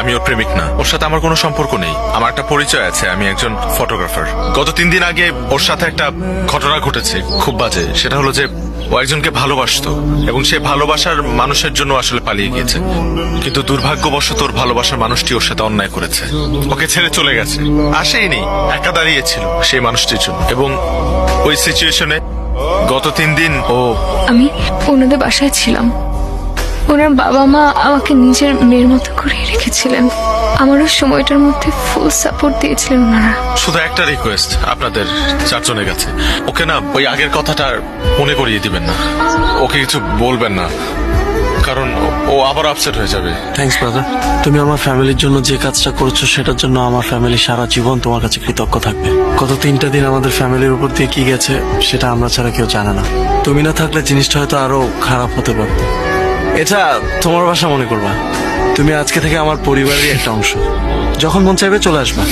আমি ওর প্রেমিক না, ওর সাথে আমার কোনো সম্পর্ক নেই। আমার একটা পরিচয় আছে, আমি একজন ফটোগ্রাফার। গত 3 দিন আগে ওর সাথে একটা ঘটনা ঘটেছে, খুব বাজে। সেটা হলো যে ও একজনকে ভালোবাসতো এবং সে ভালোবাসার মানুষের জন্য আসলে পালিয়ে গিয়েছে, কিন্তু দুর্ভাগ্যবশত ওর ভালোবাসার মানুষটি ওর সাথে অন্যায় করেছে, ওকে ছেড়ে চলে গেছে। আসেইনি, একা দাঁড়িয়েছিল সেই মানুষটির জন্য। এবং ওই সিচুয়েশনে গত 3 দিন ও আমি ওনাদের বাসায় ছিলাম। ওনার বাবা মা আমাকে নিজের মেয়ের মতো করে রেখেছিলেন। আমারও সময়টার মধ্যে ফুল সাপোর্ট দিয়েছিলেন ওনারা। শুধু একটা রিকোয়েস্ট আপনাদের 4 জনের কাছে, ওকে না ওই আগের কথাটা মনে করিয়ে দিবেন না, ওকে কিছু বলবেন না, কারণ ও আবার আপসেট হয়ে যাবে। থ্যাঙ্কস ব্রাদার, তুমি আমার ফ্যামিলির জন্য যে কাজটা করছো সেটার জন্য আমার ফ্যামিলি সারা জীবন তোমার কাছে কৃতজ্ঞ থাকবে। গত 3টা দিন আমাদের ফ্যামিলির উপর দিয়ে কি গেছে সেটা আমরা ছাড়া কেউ জানে না। তুমি না থাকলে জিনিসটা হয়তো আরো খারাপ হতে পারত। এটা তোমার বাসা মনে করবা, তুমি আজকে থেকে আমার পরিবারেরই একটা অংশ। যখন মন চাইবে চলে আসবা।